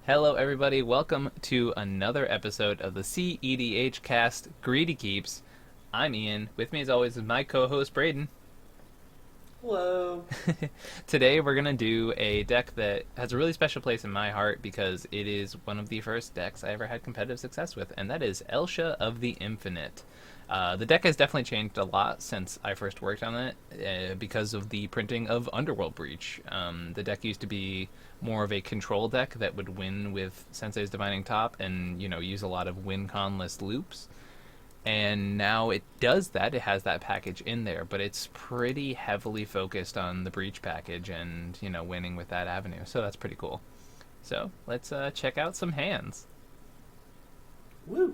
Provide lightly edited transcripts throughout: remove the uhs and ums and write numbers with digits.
Hello, everybody. Welcome to another episode of the cEDH cast Greedy Keeps. I'm Ian. With me, as always, is my co host, Braden. Hello. Today, we're going to do a deck that has a really special place in my heart because it is one of the first decks I ever had competitive success with, and that is Elsha of the Infinite. The deck has definitely changed a lot since I first worked on it because of the printing of Underworld Breach. The deck used to be more of a control deck that would win with Sensei's Divining Top and, use a lot of win-con list loops. And now it does that. It has that package in there, but it's pretty heavily focused on the Breach package and, winning with that avenue. So that's pretty cool. So let's check out some hands. Woo.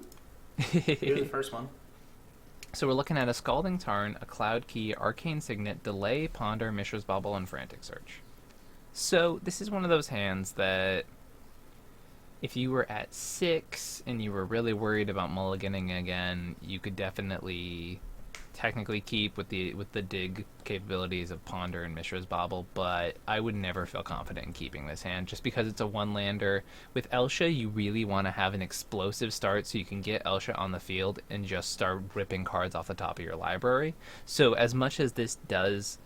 Here's the first one. So we're looking at a Scalding Tarn, a Cloud Key, Arcane Signet, Delay, Ponder, Mishra's Bauble, and Frantic Search. So this is one of those hands that if you were at 6 and you were really worried about mulliganing again, you could definitely technically keep with the dig capabilities of Ponder and Mishra's Bauble, but I would never feel confident in keeping this hand just because it's a one-lander. With Elsha, you really want to have an explosive start so you can get Elsha on the field and just start ripping cards off the top of your library. So as much as this does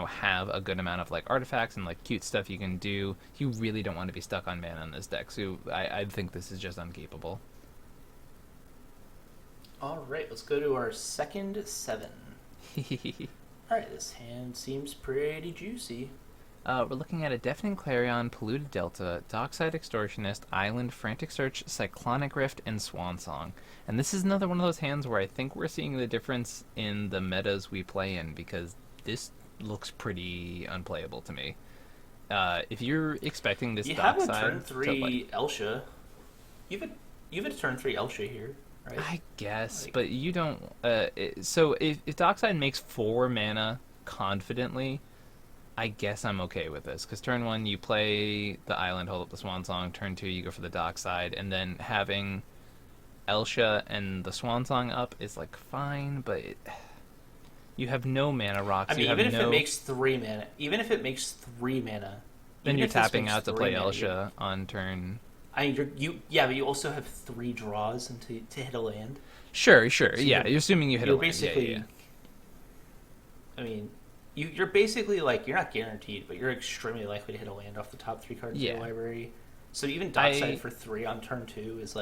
have a good amount of artifacts and cute stuff you can do, you really don't want to be stuck on mana in this deck. So I think this is just unkeepable. All right, let's go to our second 7. All right, this hand seems pretty juicy. We're looking at a Deafening Clarion, Polluted Delta, Dockside Extortionist, Island, Frantic Search, Cyclonic Rift, and Swan Song. And this is another one of those hands where I think we're seeing the difference in the metas we play in, because this looks pretty unplayable to me. If you're expecting this you Dockside... You have a turn 3 Elsha. You have a turn 3 Elsha here, right? I guess, but you don't... so if Dockside makes 4 mana confidently, I guess I'm okay with this. Because turn 1, you play the Island, hold up the Swan Song. Turn 2, you go for the Dockside. And then having Elsha and the Swan Song up is, fine, but... You have no mana rocks. I mean, even if it makes 3 mana... Then you're tapping out to play Elsha on turn... but you also have 3 draws to hit a land. Sure. So you're assuming you hit a land. Basically, yeah. I mean, you're basically, you're not guaranteed, but you're extremely likely to hit a land off the top 3 cards of your library. So even Dockside for 3 on turn 2 is,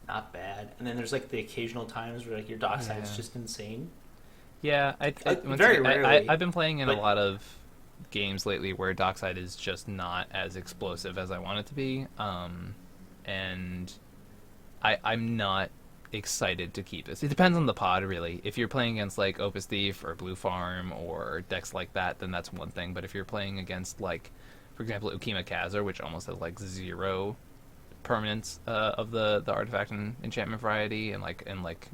not bad. And then there's, the occasional times where, your Dockside is just insane. Yeah, rarely. I've been playing in a lot of games lately where Dockside is just not as explosive as I want it to be, and I'm not excited to keep this. It depends on the pod, really. If you're playing against Opus Thief or Blue Farm or decks like that, then that's one thing. But if you're playing against for example, Ukima Kazar, which almost has 0 permanence of the artifact and enchantment variety, and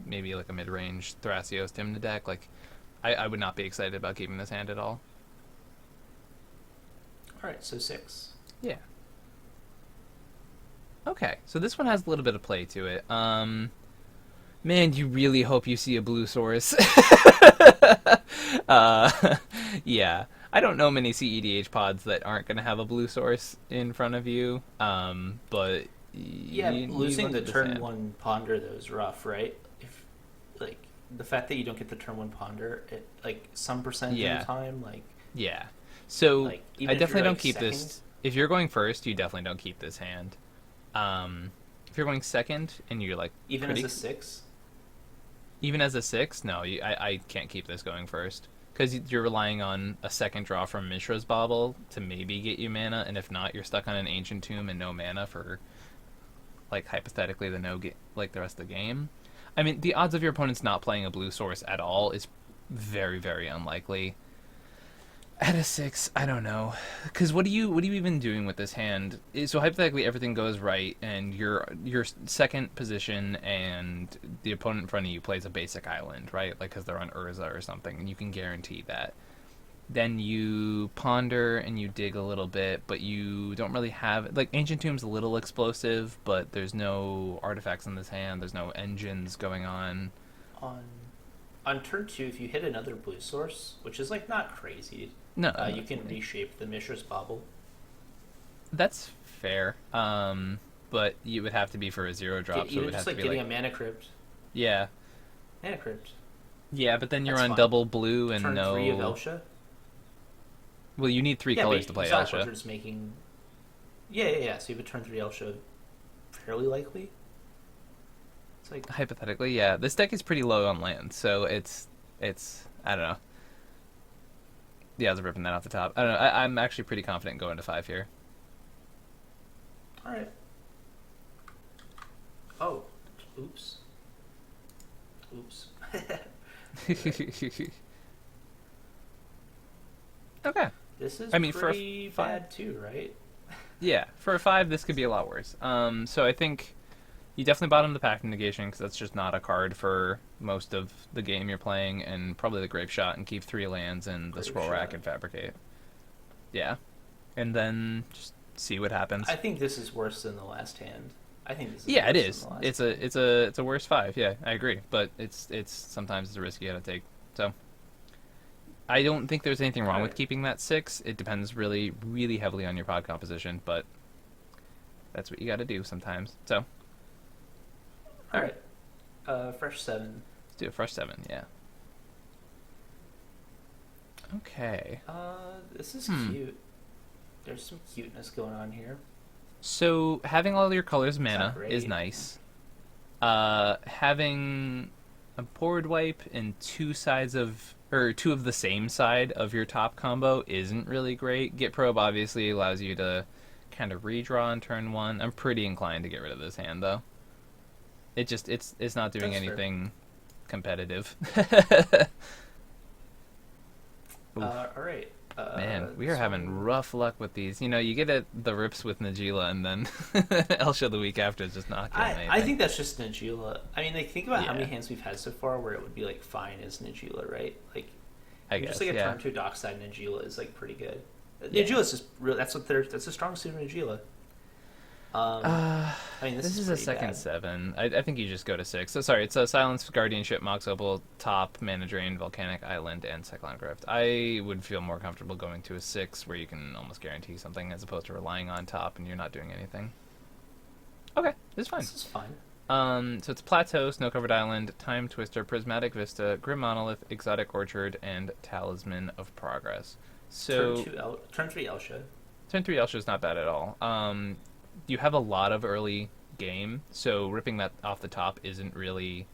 maybe a mid-range Thrasios Tymna deck, I would not be excited about keeping this hand at all. Alright, so 6. Yeah. Okay, so this one has a little bit of play to it. Man, you really hope you see a blue source. Yeah. I don't know many cEDH pods that aren't going to have a blue source in front of you, but... losing the turn 1 Ponder, though, is rough, right? If, the fact that you don't get the turn 1 Ponder at, some percentage of the time, Yeah. So, I definitely don't keep second? this... If you're going first, you definitely don't keep this hand. If you're going second, and you're, Even as a 6? Even as a 6? No, I can't keep this going first. Because you're relying on a second draw from Mishra's Bauble to maybe get you mana, and if not, you're stuck on an Ancient Tomb and no mana for, hypothetically, the rest of the game. I mean, the odds of your opponents not playing a blue source at all is very, very unlikely. At a 6, I don't know. Because what are you even doing with this hand? So hypothetically, everything goes right, and your second position, and the opponent in front of you plays a basic island, right? Because they're on Urza or something, and you can guarantee that. Then you ponder and you dig a little bit, but you don't really have... Ancient Tomb's a little explosive, but there's no artifacts in this hand. There's no engines going on. On turn 2, if you hit another blue source, which is not crazy, no, you can reshape the Mishra's Bauble. That's fair. But you would have to be for a 0 drop, so it Even would just have to like be getting like a mana crypt. yeah, Mana crypt. yeah. But then you're That's on fine. double blue and Turn 3 of no. Elsha. Well, you need three Yeah, colors but to play exactly. Elsha. We're just making. Yeah. So you would turn 3 Elsha fairly likely. It's like Hypothetically, yeah. This deck is pretty low on land, so it's I don't know. Yeah, I was ripping that off the top. I don't know. I'm actually pretty confident going to 5 here. all right. Oh, oops. Oops. Okay. This is I mean, for a pretty five, bad too, right? yeah, for a 5, this could be a lot worse. So I think you definitely bottom the Pact Negation because that's just not a card for most of the game you're playing, and probably the Grape Shot and keep 3 lands and the Grape Scroll Shot. Rack and Fabricate. Yeah, and then just see what happens. I think this is worse than the last hand. I think this is Yeah, it worse is. than the last It's hand. it's a worse 5. Yeah, I agree. But it's sometimes it's a risk you got to take. So I don't think there's anything wrong with Alright. keeping that 6. It depends really heavily on your pod composition, but that's what you got to do sometimes. So All right. Fresh 7. let's do a fresh 7. Yeah. Okay. This is Hmm. cute. There's some cuteness going on here. So having all your colors mana great. is nice. Having a board wipe and two of the same side of your top combo isn't really great. Get Probe obviously allows you to kind of redraw on turn 1. I'm pretty inclined to get rid of this hand though. It's not doing That's fair. anything competitive. Oof. All right. Man, we are this having one- rough luck with these. You know, you get the rips with Najila, and then Elsha the week after is just not getting anything. I think that's just Najila. I mean, like, think about how many Yeah. hands we've had so far where it would be, like, fine as Najila, right? Like, I guess, just, like, a yeah. turn 2 Dockside Najila is, like, pretty good. Yeah. Najila's just real. That's a strong suit of Najila. I mean, This is a pretty second bad. 7. I think you just go to 6. So sorry, it's a Silence, Guardianship, Mox Opal, Top, Mana Drain, Volcanic Island, and Cyclonic Rift. I would feel more comfortable going to a 6 where you can almost guarantee something as opposed to relying on Top and you're not doing anything. Okay, this is fine. This is fine. So it's Plateau, Snow-Covered Island, Time Twister, Prismatic Vista, Grim Monolith, Exotic Orchard, and Talisman of Progress. So Turn 3 Elsha. turn 3 Elsha is not bad at all. You have a lot of early game, so ripping that off the top isn't really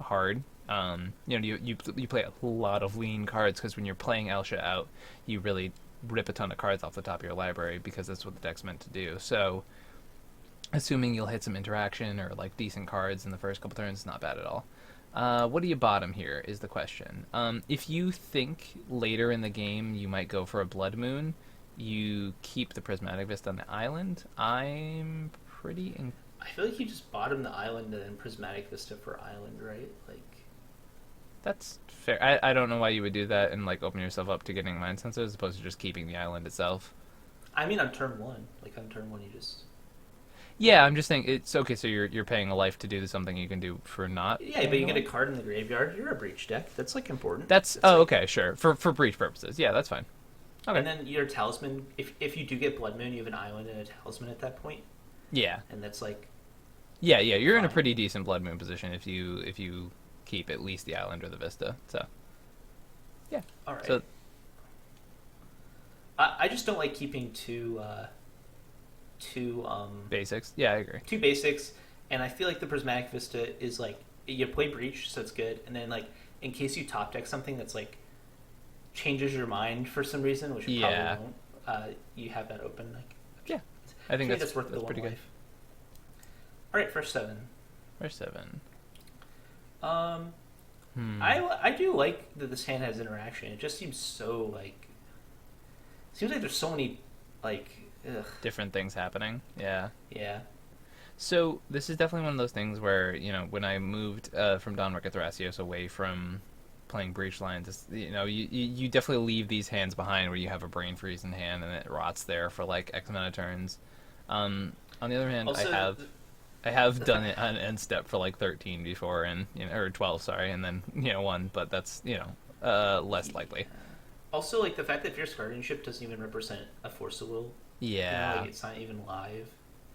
hard. You play a lot of lean cards because when you're playing Elsha out, you really rip a ton of cards off the top of your library because that's what the deck's meant to do. So assuming you'll hit some interaction or like decent cards in the first couple turns, not bad at all. What do you bottom here is the question. If you think later in the game you might go for a Blood Moon, you keep the Prismatic Vista on the island. I'm pretty... I feel like you just bottom the island and then Prismatic Vista for island, right? Like, That's fair. I don't know why you would do that and like open yourself up to getting Mind Sensor as opposed to just keeping the island itself. I mean, on turn 1. Like, on turn 1, you just... Yeah, I'm just saying it's okay. So you're paying a life to do something you can do for not. Yeah, but you get a card in the graveyard. You're a breach deck. That's, like, important. That's like, okay, sure. For breach purposes, yeah, that's fine. Okay. And then your talisman, if you do get Blood Moon, you have an island and a talisman at that point. Yeah. And that's, like... Yeah, you're in a Fine. pretty decent Blood Moon position if you keep at least the island or the Vista. So. Yeah. All right. So I just don't like keeping two basics. Yeah, I agree. two basics, and I feel like the Prismatic Vista is like you play Breach, so it's good, and then like in case you top deck something that's like changes your mind for some reason, which you Yeah. probably won't, you have that open. Like, Yeah, I think that's worth the pretty one good. life. All right, first 7. Where's 7? I do like that this hand has interaction. It just seems so like seems like there's so many like Different things happening. Yeah. yeah. So this is definitely one of those things where when I moved from Don Rick Thrasios away from playing breach lines, you definitely leave these hands behind where you have a brain freeze in hand and it rots there for like X amount of turns. On the other hand, Also, I have done it on end step for like 13 before, and or 12, sorry, and then one, but that's less likely. Also, like the fact that Fierce Guardianship doesn't even represent a Force of Will Yeah. It's not even live.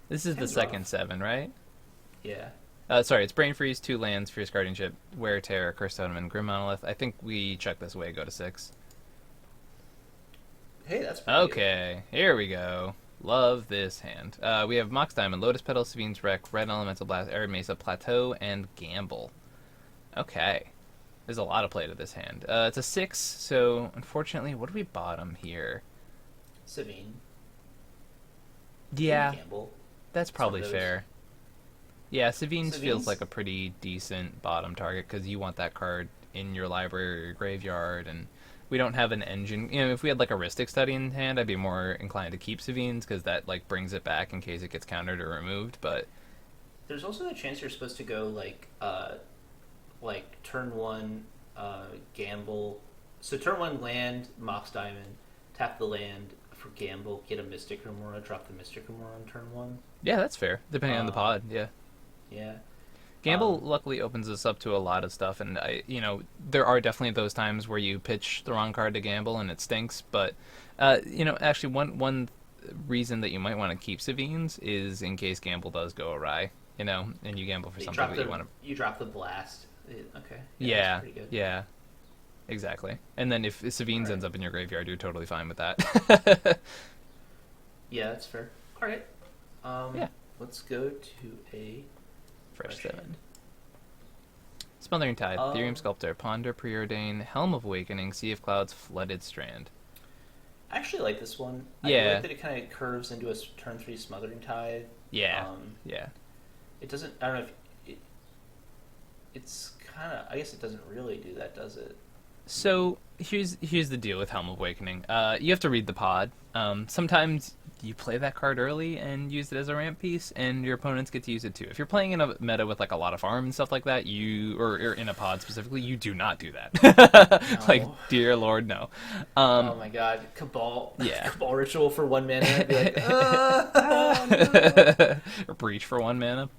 This This is the hand's second rough. 7, right? Yeah. Sorry, it's Brain Freeze, 2 lands, Fierce Guardianship, Wear Tear, Cursed Totem, and Grim Monolith. I think we check this away, go to 6. Hey, that's pretty good. Okay, here we go. Love this hand. We have Mox Diamond, Lotus Petal, Sabine's Wreck, Red Elemental Blast, Arid Mesa, Plateau, and Gamble. Okay. There's a lot of play to this hand. It's a 6, so unfortunately, what do we bottom here? Savine. Yeah, Gamble. that's probably Some of those. fair. Yeah, Savine's feels Savine's- like a pretty decent bottom target because you want that card in your library or your graveyard, and we don't have an engine. You know, if we had like a Rhystic Study in hand, I'd be more inclined to keep Savine's because that like brings it back in case it gets countered or removed. But There's also the chance you're supposed to go like turn one, gamble. So turn one land, Mox Diamond, tap the land for gamble, get a Mystic Remora, drop the Mystic Remora on turn one. yeah, that's fair depending on the pod. Yeah. Yeah. Gamble luckily opens us up to a lot of stuff, and there are definitely those times where you pitch the wrong card to Gamble and it stinks. But actually, one reason that you might want to keep Savines is in case Gamble does go awry, and you gamble for something that you want to. You drop the blast. Okay. Yeah, That's pretty good. yeah, exactly. And then if Savines Right. ends up in your graveyard, you're totally fine with that. Yeah, that's fair. All right. Yeah. Let's go to a Fresh hand. 7. Smothering Tide, Um, Ethereum Sculptor, Ponder, Preordain, Helm of Awakening, Sea of Clouds, Flooded Strand. I actually like this one. Yeah. I like that it kind of curves into a turn 3 Smothering Tide. Yeah, yeah. It doesn't. I don't know if it's kind of. I guess it doesn't really do that, does it? So here's the deal with Helm of Awakening. You have to read the pod. Sometimes you play that card early and use it as a ramp piece, and your opponents get to use it too. If you're playing in a meta with like a lot of farm and stuff like that, or in a pod specifically, you do not do that. Like, No. dear Lord, no. Oh my God, Cabal. Yeah. Cabal ritual for 1 mana. I'd be like, no. Or Breach for 1 mana.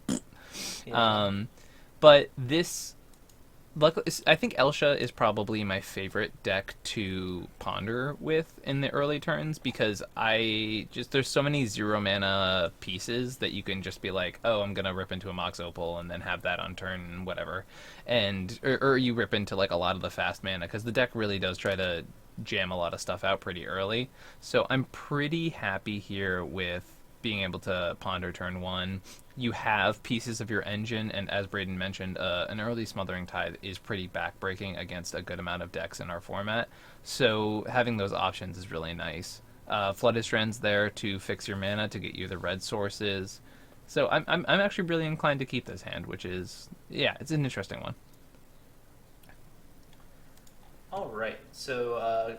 Yeah. But this, luckily, I think Elsha is probably my favorite deck to ponder with in the early turns because there's so many 0 mana pieces that you can just be like, oh, I'm gonna rip into a Mox Opal and then have that on turn whatever, or you rip into like a lot of the fast mana because the deck really does try to jam a lot of stuff out pretty early. So I'm pretty happy here with being able to ponder turn 1. You have pieces of your engine, and as Braden mentioned, an early Smothering Tide is pretty backbreaking against a good amount of decks in our format. So having those options is really nice. Flooded Strand's there to fix your mana to get you the red sources. So I'm actually really inclined to keep this hand, which is it's an interesting one. All right. So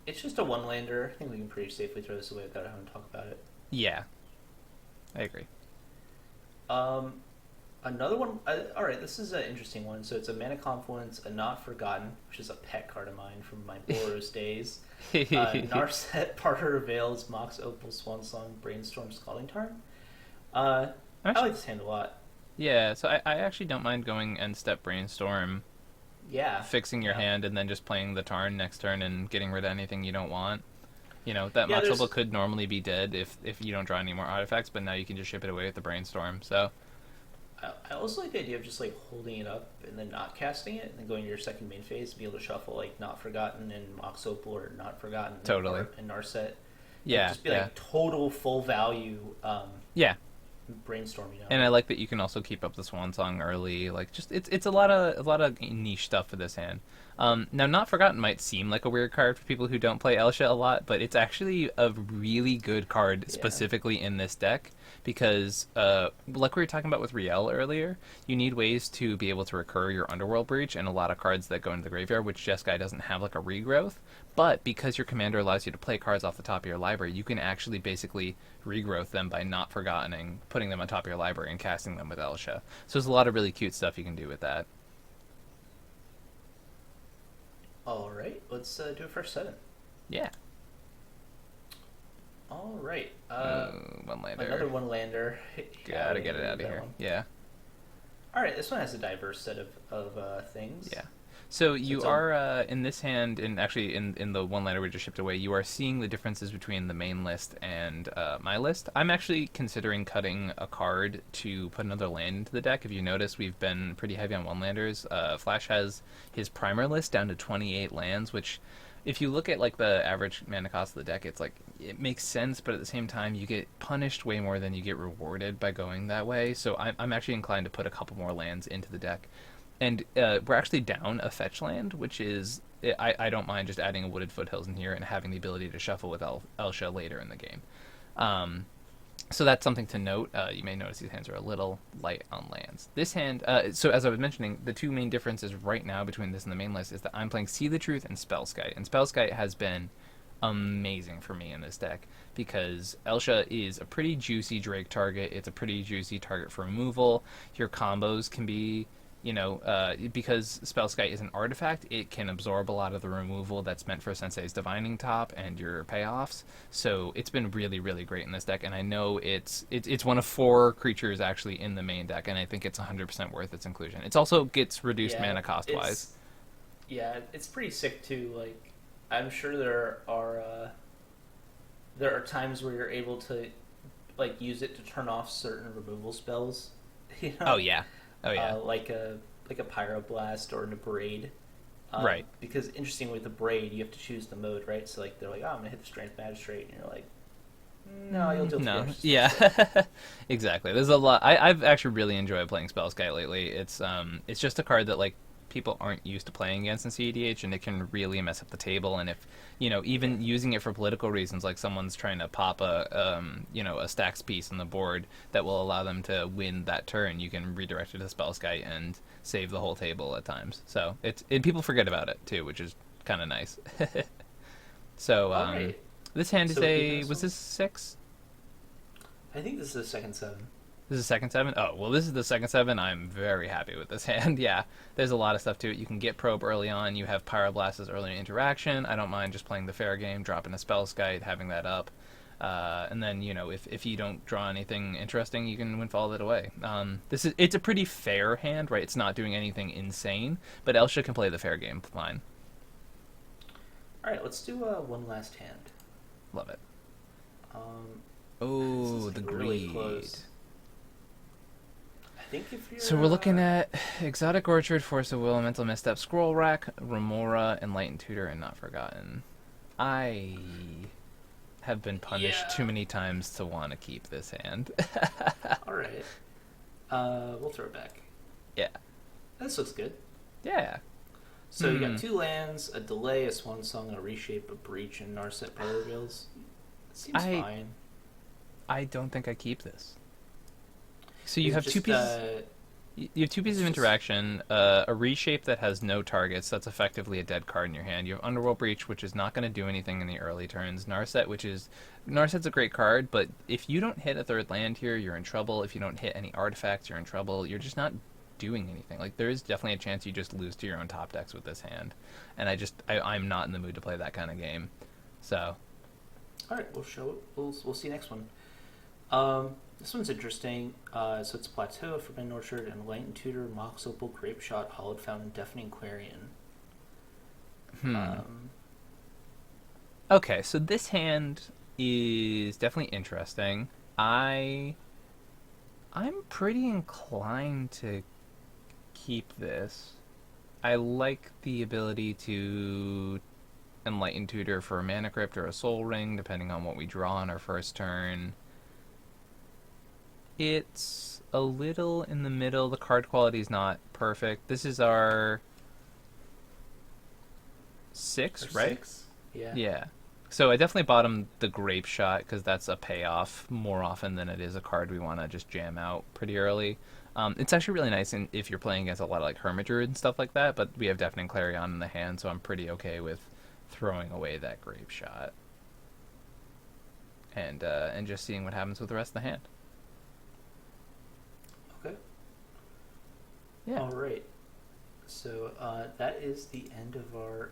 it's just a 1-lander. I think we can pretty safely throw this away without having to talk about it. Yeah, I agree. Another one. All right, this is an interesting one. So it's a Mana Confluence, a Not Forgotten, which is a pet card of mine from my Boros days. Narset, Parter Veils, Mox Opal, Swansong, Brainstorm, Scalding Tarn. I like this hand a lot. Yeah, so I actually don't mind going end step Brainstorm, Yeah. fixing your hand, and then just playing the Tarn next turn and getting rid of anything you don't want. That Yeah, Mox there's- Opal could normally be dead if you don't draw any more artifacts, but now you can just ship it away with the Brainstorm. So I also like the idea of just like holding it up and then not casting it, and then going to your second main phase to be able to shuffle like Not Forgotten and Mox Opal or Not Forgotten Totally. and Narset. yeah, Just be like total full value yeah. Brainstorm, And I like that you can also keep up the Swan Song early. Like, just it's a lot of niche stuff for this hand. Now, Not Forgotten might seem like a weird card for people who don't play Elsha a lot, but it's actually a really good card specifically in this deck because, like we were talking about with Riel earlier, you need ways to be able to recur your Underworld Breach and a lot of cards that go into the graveyard, which Jeskai doesn't have like a regrowth. But because your commander allows you to play cards off the top of your library, you can actually basically regrowth them by not forgottening, putting them on top of your library, and casting them with Elsha. So there's a lot of really cute stuff you can do with that. All right, let's do a first 7. Yeah. All right. 1-lander. Another 1-lander. Gotta get it out of here. Yeah. All right, this one has a diverse set of things. Yeah. So So you it's all are in this hand, and actually in the one liner we just shipped away, you are seeing the differences between the main list and my list. I'm actually considering cutting a card to put another land into the deck. If you notice, we've been pretty heavy on one landers. Flash has his primer list down to 28 lands, which, if you look at like the average mana cost of the deck, it's like it makes sense, but at the same time, you get punished way more than you get rewarded by going that way. So I'm actually inclined to put a couple more lands into the deck, and we're actually down a fetch land, which is I don't mind just adding a Wooded Foothills in here and having the ability to shuffle with Elsha later in the game. Um, so that's something to note. You may notice these hands are a little light on lands. This hand, so as I was mentioning, the two main differences right now between this and the main list is that I'm playing See the Truth and Spellskite. And Spellskite has been amazing for me in this deck because Elsha is a pretty juicy Drake target. It's a pretty juicy target for removal. Your combos can be, because Spellskite is an artifact, it can absorb a lot of the removal that's meant for Sensei's Divining Top and your payoffs. So it's been really, really great in this deck, and I know it's one of 4 creatures actually in the main deck, and I think it's 100% worth its inclusion. It also gets reduced yeah, mana cost wise. it's pretty sick too. Like, I'm sure there are times where you're able to like use it to turn off certain removal spells. You Oh know, yeah, oh yeah, like a pyroblast or an abrade. right. Because interesting with the braid, you have to choose the mode, right? So like they're like, oh, I'm gonna hit the strength magistrate, and you're like, no, you'll deal No, damage. yeah, exactly. There's a lot. I've actually really enjoyed playing Spellskite lately. It's just a card that like people aren't used to playing against in cEDH, and it can really mess up the table. And if even using it for political reasons, like someone's trying to pop a stacks piece on the board that will allow them to win that turn, you can redirect it to Spellskite and save the whole table at times. So people forget about it too, which is kind of nice. So All right. this hand is So even a this was one, this 6? I think this is a second 7. This is second 7? Oh, well, this is the second 7. I'm very happy with this hand. Yeah, there's a lot of stuff to it. You can get Probe early on. You have Pyroblast as early interaction. I don't mind just playing the fair game, dropping a Spellskite, having that up. And then, if you don't draw anything interesting, you can Windfall it away. It's a pretty fair hand, right? It's not doing anything insane, but Elsha can play the fair game fine. All right, let's do one last hand. Love it. Um, this Oh, is the like really greed. close. I think if you're So we're looking at Exotic Orchard, Force of Will, Mental Misstep, Scroll Rack, Remora, Enlightened Tutor, and Not Forgotten. I have been punished too many times to want to keep this hand. all right. We'll throw it back. Yeah. This looks good. Yeah. So you got 2 lands, a delay, a Swan Song, a reshape, a breach, and Narset Power Reveals. Seems fine. I don't think I keep this. So you Is it have two just, pieces. You have 2 pieces of just- interaction. A reshape that has no targets. That's effectively a dead card in your hand. You have Underworld Breach, which is not going to do anything in the early turns. Narset's a great card, but if you don't hit a 3rd land here, you're in trouble. If you don't hit any artifacts, you're in trouble. You're just not doing anything. Like, there is definitely a chance you just lose to your own top decks with this hand, and I'm not in the mood to play that kind of game. So all right, we'll see next one. This one's interesting. So it's Plateau, Forbidden Orchard, Enlightened Tutor, Mox Opal, Grape Shot, Hollowed Fountain, Deafening Clarion. Okay, so this hand is definitely interesting. I'm pretty inclined to keep this. I like the ability to Enlighten Tutor for a Mana Crypt or a Soul Ring, depending on what we draw on our first turn. It's a little in the middle. The card quality is not perfect. This is our 6, right? 6? Yeah. Yeah. So I definitely bottomed the Grape Shot because that's a payoff more often than it is a card we want to just jam out pretty early. It's actually really nice if you're playing against a lot of like Hermit Druid and stuff like that, but we have Deafening Clarion in the hand, so I'm pretty okay with throwing away that Grape Shot. And just seeing what happens with the rest of the hand. Okay. Yeah. All right. So that is the end of our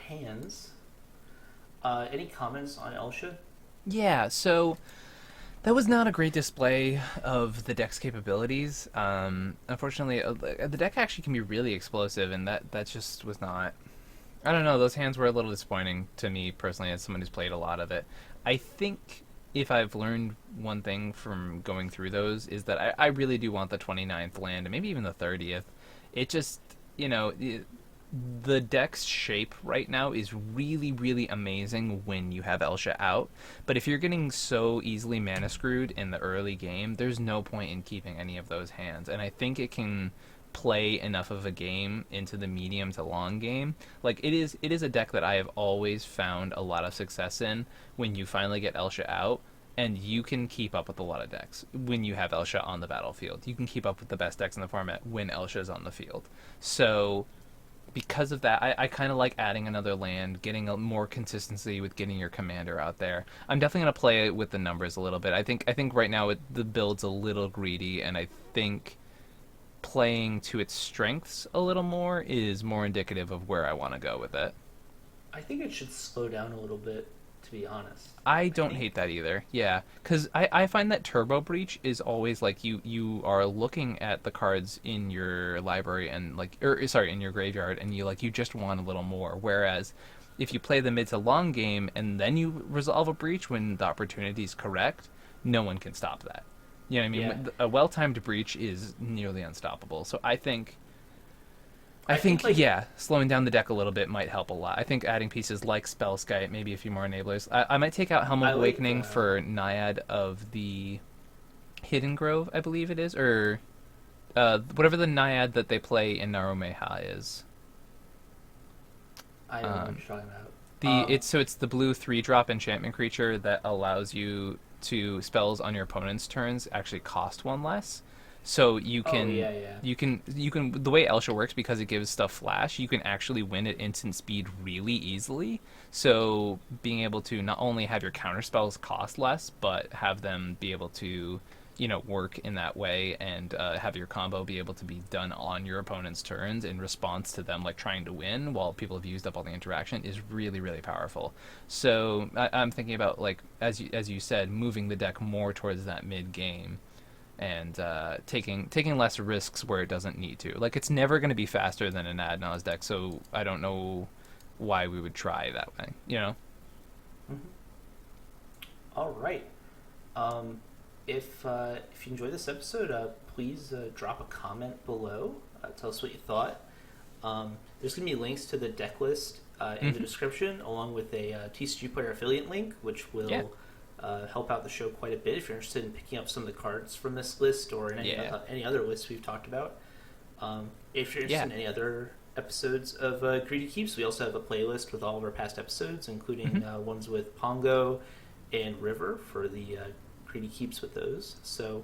hands. Any comments on Elsha? Yeah, so That was not a great display of the deck's capabilities. Unfortunately, the deck actually can be really explosive, and that just was not. I don't know. Those hands were a little disappointing to me personally, as someone who's played a lot of it. I think if I've learned one thing from going through those is that I really do want the 29th land, and maybe even the 30th. It just, the deck's shape right now is really, really amazing when you have Elsha out. But if you're getting so easily mana screwed in the early game, there's no point in keeping any of those hands. And I think it can play enough of a game into the medium to long game. Like it is a deck that I have always found a lot of success in when you finally get Elsha out. And you can keep up with a lot of decks when you have Elsha on the battlefield. You can keep up with the best decks in the format when Elsha is on the field. So because of that, I kind of like adding another land, getting a more consistency with getting your commander out there. I'm definitely going to play with the numbers a little bit. I think right now the build's a little greedy, and I think playing to its strengths a little more is more indicative of where I want to go with it. I think it should slow down a little bit, to be honest. I don't hate that either. Yeah, because I find that Turbo Breach is always like you are looking at the cards in your library and like, or sorry, in your graveyard, and you just want a little more. Whereas if you play the mid to long game and then you resolve a breach when the opportunity is correct, no one can stop that. You know what I mean? Yeah. A well-timed breach is nearly unstoppable. So I think like, yeah, slowing down the deck a little bit might help a lot. I think adding pieces like Spellskite, maybe a few more enablers. I might take out Helm of Awakening for Naiad of the Hidden Grove, I believe it is, or whatever the Naiad that they play in Narumeha is. I don't know what you're talking about. It's the blue 3-drop enchantment creature that allows you to spells on your opponent's turns actually cost one less. So you can, you can the way Elsha works, because it gives stuff flash, you can actually win at instant speed really easily. So being able to not only have your counter spells cost less, but have them be able to, work in that way, and have your combo be able to be done on your opponent's turns in response to them like trying to win while people have used up all the interaction is really, really powerful. So I'm thinking about, like, as you said, moving the deck more towards that mid game, and taking less risks where it doesn't need to. Like, it's never going to be faster than an Adnaz deck, so I don't know why we would try that way, Mm-hmm. All right. If you enjoyed this episode, please drop a comment below. Tell us what you thought. There's going to be links to the deck list in the description, along with a TCG Player affiliate link, which will help out the show quite a bit if you're interested in picking up some of the cards from this list or in any other lists we've talked about. If you're interested in any other episodes of Greedy Keeps, we also have a playlist with all of our past episodes, including ones with Pongo and River for the Greedy Keeps with those. So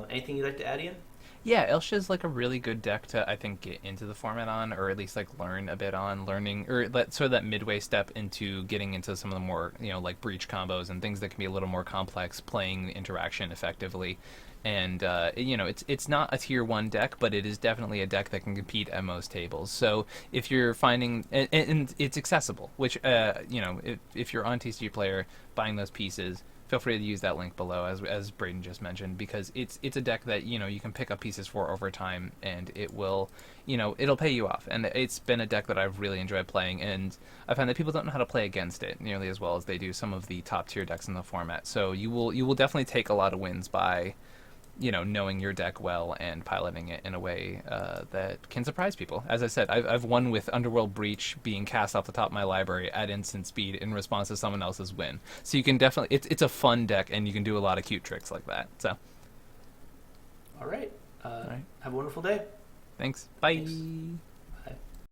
anything you'd like to add, Ian? Yeah, Elsha is like a really good deck to, I think, get into the format on, or at least like learn a bit on, or sort of that midway step into getting into some of the more, like breach combos and things that can be a little more complex, playing interaction effectively. And it's not a tier 1 deck, but it is definitely a deck that can compete at most tables. So if you're finding, and it's accessible, which if you're on TCG Player buying those pieces, feel free to use that link below, as Braden just mentioned, because it's a deck that you can pick up pieces for over time, and it will it'll pay you off. And it's been a deck that I've really enjoyed playing, and I find that people don't know how to play against it nearly as well as they do some of the top tier decks in the format. So you will definitely take a lot of wins by knowing your deck well and piloting it in a way that can surprise people. As I said, I've won with Underworld Breach being cast off the top of my library at instant speed in response to someone else's win. So you can definitely, it's a fun deck, and you can do a lot of cute tricks like that. So, all right. Have a wonderful day. Thanks. Bye. Thanks.